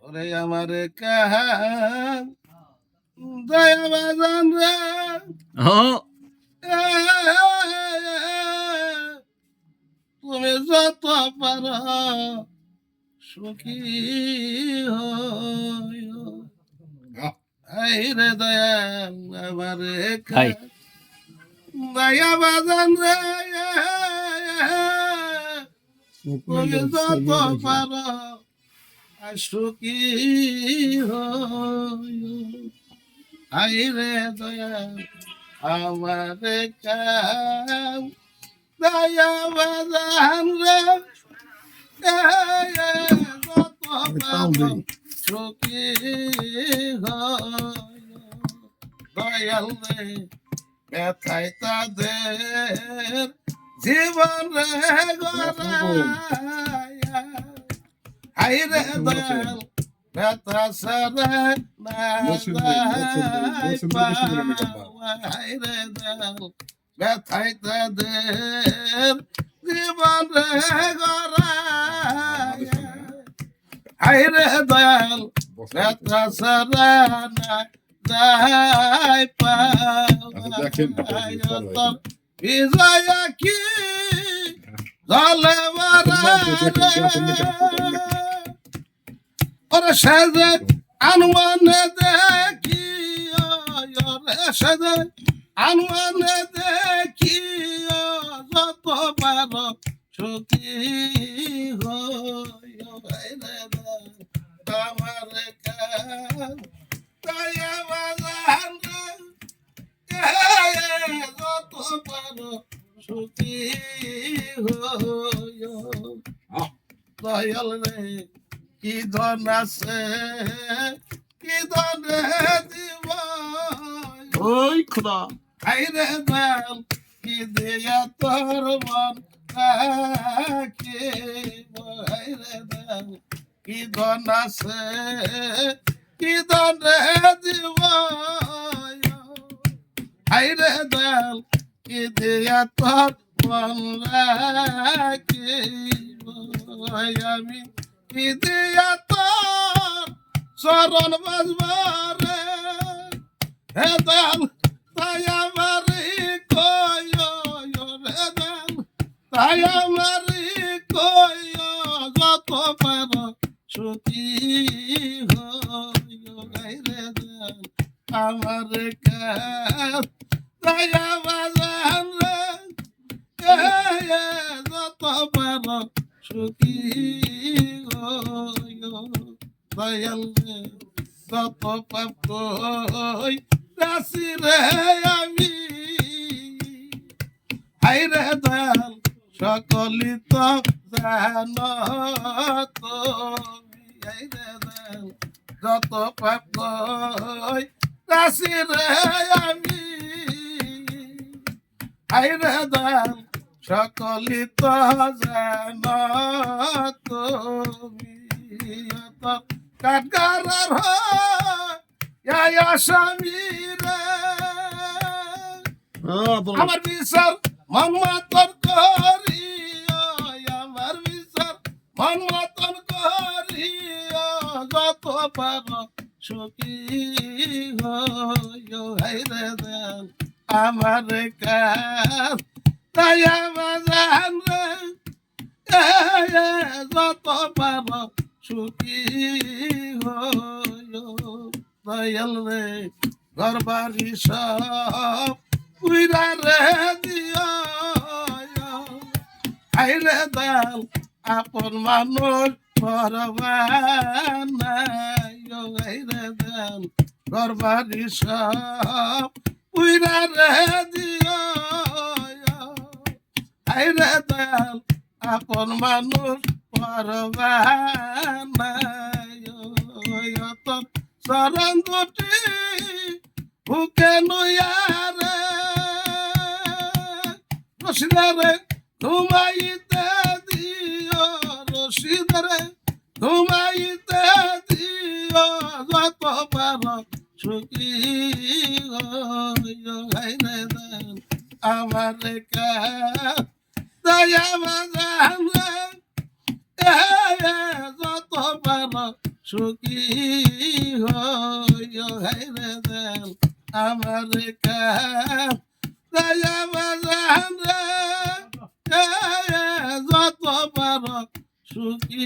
ওরে আমার কাহান দয়া বাজান রে তুমি যত পার সুখী হইও। আই রে দয়া আমার কাহান দয়া বাজান রে তুমি যত পার সুখী হইও। আই রে দয়া আমার কাহান দয়া বাজান রে যত পার সুখী হইও। দয়াল রে ব্যথায় তাদের জীবন রে গড়াইয়া। হাই রে দয়াল ব্যথা সারা না হাই রে দয়াল ব্যথায় তাদের জীবন রে গড়াইয়া। হাই রে দয়াল ব্যথা সারা না যাই পাওয়া বিজয়া কি জলে মারা ওরে সাজে আনওয়ানে দেখি ওরে সাজে আনওয়ানে দেখি যত পারো সুখী হইও। আমার কান দয়া বাজান যত পারো সুখী হইও। দয়াল রে কি ধন আছে কি ধন দিব ওই খুদা। হাই রে দয়াল কি দিয়া তোর মন রাখিব। হাই রে দয়াল কি ধন আছে কি ধন দিব। হাই রে দয়াল কি দিয়া তোর মন রাখিব। আমি কি দিয়া তোর চরণ বাজবারে হে দয়াল তাই আমারি কয় রে দয়াল তাই আমারি কয় যত পার সুখী হইও। গাই রে দয়াল আমার কাজ দয়া বাজান রে যত পার সুখী হইও। দয়াল রে যত পাপ কই রাশি রে আমি। হাই রে দয়াল সকলি তো জানো তুমি। হাই রে দয়াল যত পাপ কই রাশি রে আমি। হাই রে দয়াল সকলি তো জানো তুমি। কাটগারার আসামি রে আমার বিচার মন মতন করি আমার বিচার মন মতন করি যত পার সুখী হইও। হাই রে দয়াল আমার কাজ দয়া বাজান রে যত পার সুখী হইও। দয়াল রে ঘর বাড়ি সব উইরা রে দিও। হাই রে দয়াল আপন মানুষ পরবানাই। হাই রে দয়াল ঘর বাড়ি সব উইরা রে দিও। হাই রে দয়াল আপন মানুষ পরবানাই। চরণ দুটি বুকে নুয়ারে রশিদারে ঘুমাইতে দিও। রশিদারে ঘুমাইতে দিও যত পার সুখী হইও। হাই রে দয়াল আমার কাজ দয়া বাজান রে যত পারো সুখী হইও হাইরে দেল আমার কান দয়া বাজান রে যত পারো সুখী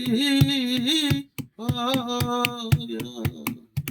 হইও